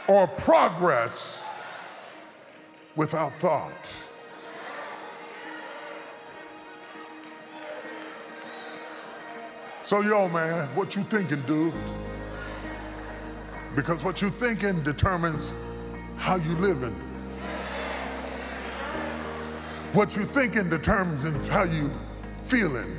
or progress without thought. So yo, man, what you thinking, dude? Because what you thinking determines how you living. What you thinking determines how you feeling.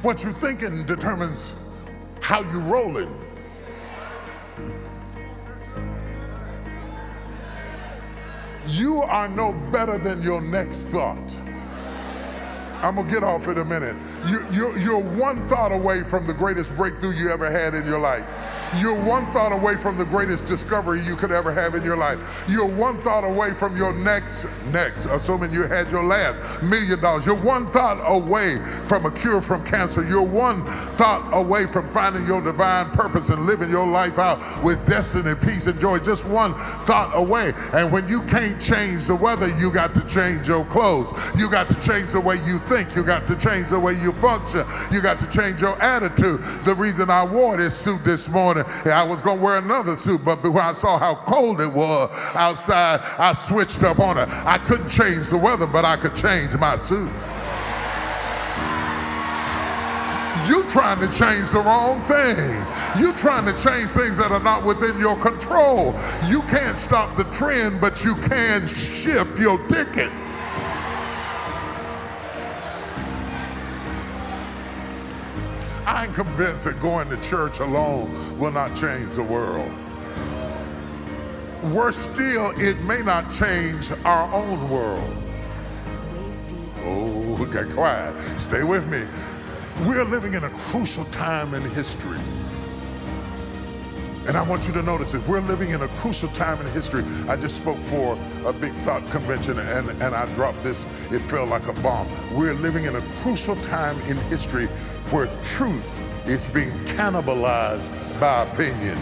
What you thinking determines how you rolling. You are no better than your next thought. I'm gonna get off in a minute. You're one thought away from the greatest breakthrough you ever had in your life. You're one thought away from the greatest discovery you could ever have in your life. You're one thought away from your next, assuming you had your last $1 million. You're one thought away from a cure from cancer. You're one thought away from finding your divine purpose and living your life out with destiny, peace, and joy. Just one thought away. And when you can't change the weather, you got to change your clothes. You got to change the way you think. You got to change the way you function. You got to change your attitude. The reason I wore this suit this morning, I was gonna wear another suit, but when I saw how cold it was outside, I switched up on it. I couldn't change the weather, but I could change my suit. You trying to change the wrong thing. You trying to change things that are not within your control. You can't stop the trend, but you can shift your ticket. I ain't convinced that going to church alone will not change the world. Worse still, it may not change our own world. Oh, get quiet. Stay with me. We're living in a crucial time in history. And I want you to notice it. We're living in a crucial time in history. I just spoke for a big thought convention and I dropped this. It felt like a bomb. We're living in a crucial time in history where truth is being cannibalized by opinion.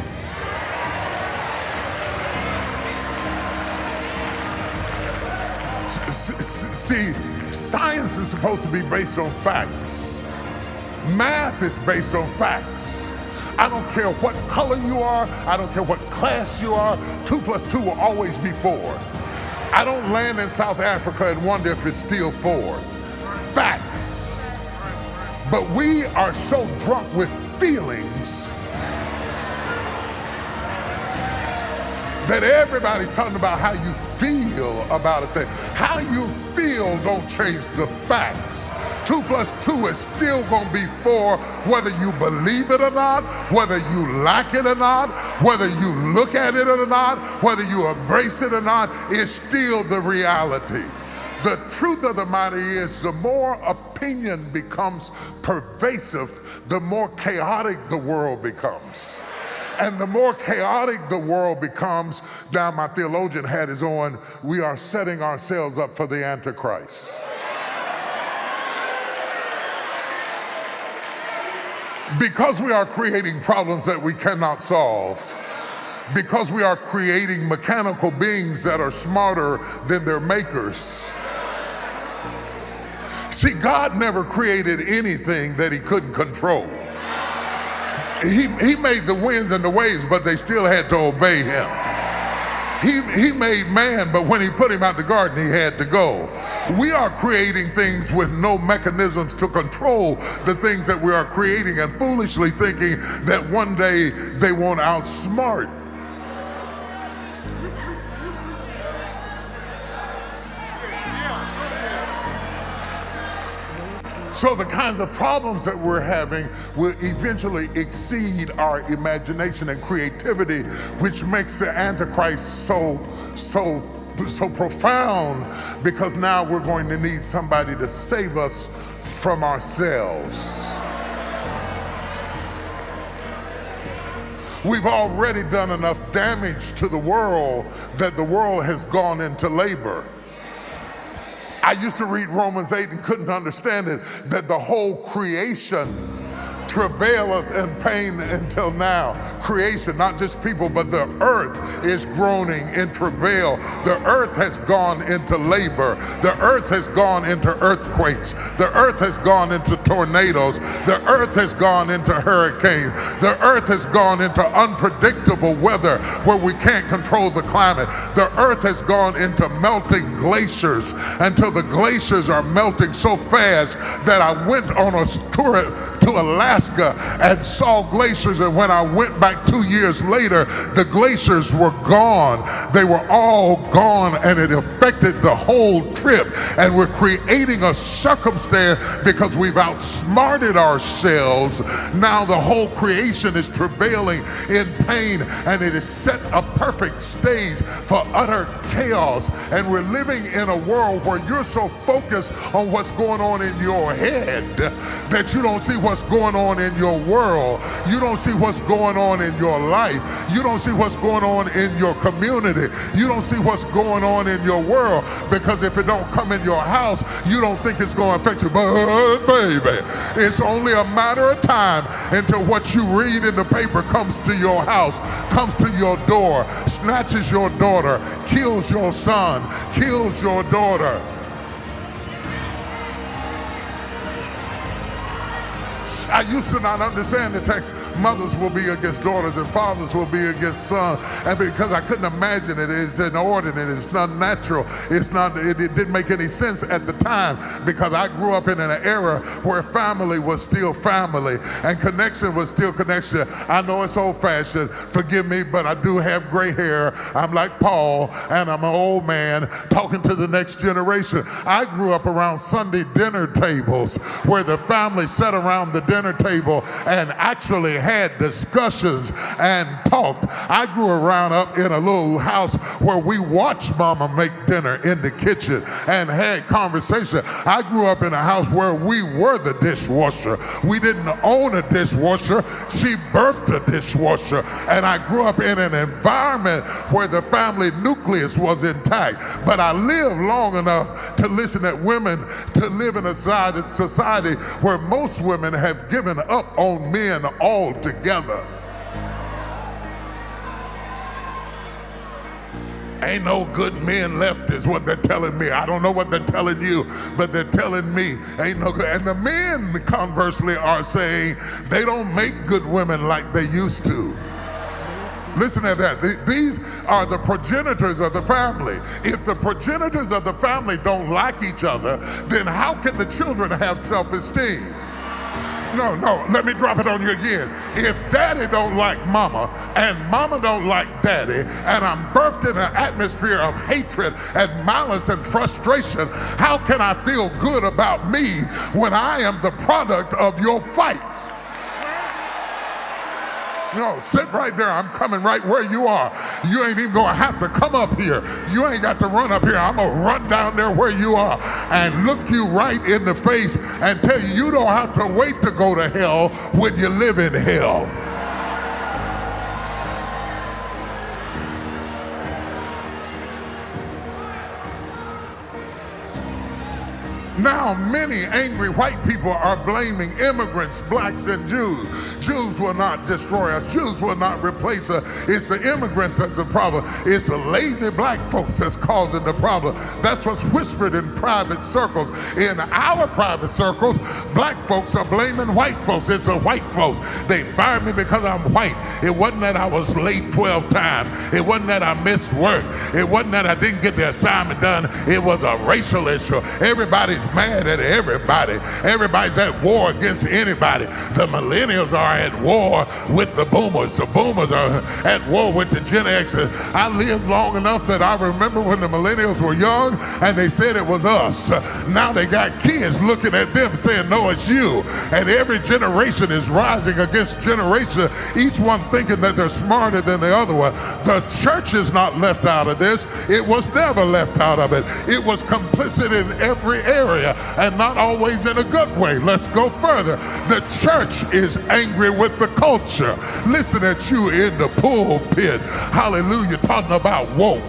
See, science is supposed to be based on facts. Math is based on facts. I don't care what color you are. I don't care what class you are. 2 + 2 will always be 4. I don't land in South Africa and wonder if it's still 4. Facts. But we are so drunk with feelings that everybody's talking about how you feel about a thing. How you feel don't change the facts. 2 + 2 is still gonna be 4, whether you believe it or not, whether you like it or not, whether you look at it or not, whether you embrace it or not, it's still the reality. The truth of the matter is, the more opinion becomes pervasive, the more chaotic the world becomes. And the more chaotic the world becomes, now my theologian hat is on, we are setting ourselves up for the Antichrist. Because we are creating problems that we cannot solve. Because we are creating mechanical beings that are smarter than their makers. See, God never created anything that he couldn't control. He made the winds and the waves, but they still had to obey him. He made man, but when he put him out the garden, he had to go. We are creating things with no mechanisms to control the things that we are creating and foolishly thinking that one day they won't outsmart. So the kinds of problems that we're having will eventually exceed our imagination and creativity, which makes the Antichrist so profound, because now we're going to need somebody to save us from ourselves. We've already done enough damage to the world that the world has gone into labor. I used to read Romans 8 and couldn't understand it, that the whole creation travaileth in pain until now. Creation, not just people, but the earth is groaning in travail. The earth has gone into labor. The earth has gone into earthquakes. The earth has gone into tornadoes. The earth has gone into hurricanes. The earth has gone into unpredictable weather where we can't control the climate. The earth has gone into melting glaciers until the glaciers are melting so fast that I went on a tour to Alaska and saw glaciers, and when I went back 2 years later, the glaciers were gone. They were all gone, and it affected the whole trip. And we're creating a circumstance because we've outsmarted ourselves. Now the whole creation is travailing in pain, and it is set a perfect stage for utter chaos. And we're living in a world where you're so focused on what's going on in your head that you don't see what's going on in your world. You don't see what's going on in your life. You don't see what's going on in your community. You don't see what's going on in your world, because if it don't come in your house, you don't think it's going to affect you. But baby, it's only a matter of time until what you read in the paper comes to your house, comes to your door, snatches your daughter, kills your son, kills your daughter. I used to not understand the text. Mothers will be against daughters and fathers will be against sons. And because I couldn't imagine it, it's inordinate, it's not natural, it didn't make any sense at the time, because I grew up in an era where family was still family and connection was still connection. I know it's old-fashioned, forgive me, but I do have gray hair. I'm like Paul, and I'm an old man talking to the next generation. I grew up around Sunday dinner tables where the family sat around the dinner table and actually had discussions and talked. I grew around up in a little house where we watched mama make dinner in the kitchen and had conversation. I grew up in a house where we were the dishwasher. We didn't own a dishwasher. She birthed a dishwasher. And I grew up in an environment where the family nucleus was intact. But I lived long enough to listen to women to live in a society where most women have given up on men altogether. Ain't no good men left is what they're telling me. I don't know what they're telling you, but they're telling me ain't no good. And the men, conversely, are saying they don't make good women like they used to. Listen to that. These are the progenitors of the family. If the progenitors of the family don't like each other, then how can the children have self-esteem? No, let me drop it on you again. If daddy don't like mama and mama don't like daddy, and I'm birthed in an atmosphere of hatred and malice and frustration, how can I feel good about me when I am the product of your fight? No, sit right there. I'm coming right where you are. You ain't even gonna have to come up here. You ain't got to run up here. I'm gonna run down there where you are and look you right in the face and tell you you don't have to wait to go to hell when you live in hell. Now many angry white people are blaming immigrants, blacks and Jews. Jews will not destroy us. Jews will not replace us. It's the immigrants that's the problem. It's the lazy black folks that's causing the problem. That's what's whispered in private circles. In our private circles, black folks are blaming white folks. It's the white folks. They fired me because I'm white. It wasn't that I was late 12 times. It wasn't that I missed work. It wasn't that I didn't get the assignment done. It was a racial issue. Everybody's mad at everybody. Everybody's at war against anybody. The millennials are at war with the boomers. The boomers are at war with the Gen Xers. I lived long enough that I remember when the millennials were young and they said it was us. Now they got kids looking at them saying, no, it's you. And every generation is rising against generation, each one thinking that they're smarter than the other one. The church is not left out of this. It was never left out of it. It was complicit in every area. area, and not always in a good way. Let's go further. The church is angry with the culture. Listen at you in the pulpit, hallelujah, talking about woke.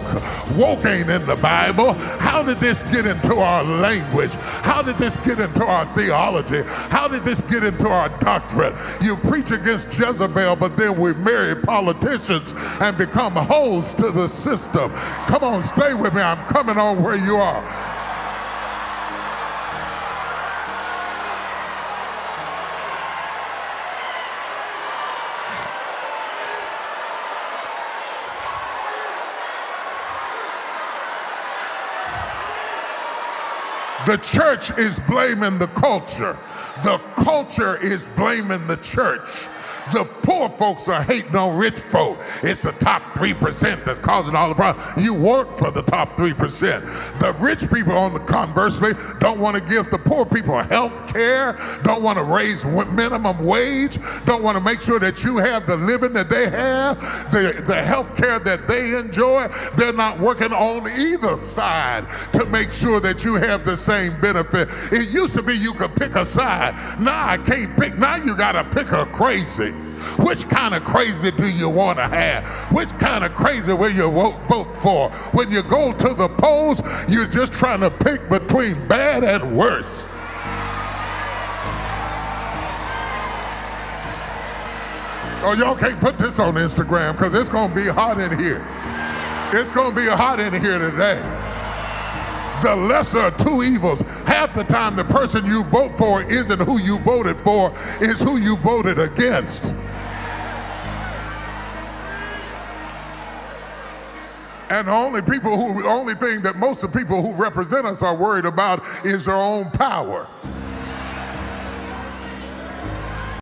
Woke ain't in the Bible. How did this get into our language? How did this get into our theology? How did this get into our doctrine? You preach against Jezebel, but then we marry politicians and become hoes to the system. Come on, stay with me. I'm coming on where you are. The church is blaming the culture. The culture is blaming the church. The poor folks are hating on rich folk. It's the top 3% that's causing all the problems. You work for the top 3%. The rich people, on the conversely, don't want to give the poor people health care, don't want to raise minimum wage, don't want to make sure that you have the living that they have, the health care that they enjoy. They're not working on either side to make sure that you have the same benefit. It used to be you could pick a side. Now I can't pick. Now you got to pick a crazy. Which kind of crazy do you want to have? Which kind of crazy will you vote for? When you go to the polls, you're just trying to pick between bad and worse. Oh, y'all can't put this on Instagram because it's going to be hot in here. It's going to be hot in here today. The lesser of two evils. Half the time the person you vote for isn't who you voted for, it's who you voted against. And the only thing that most of the people who represent us are worried about is their own power.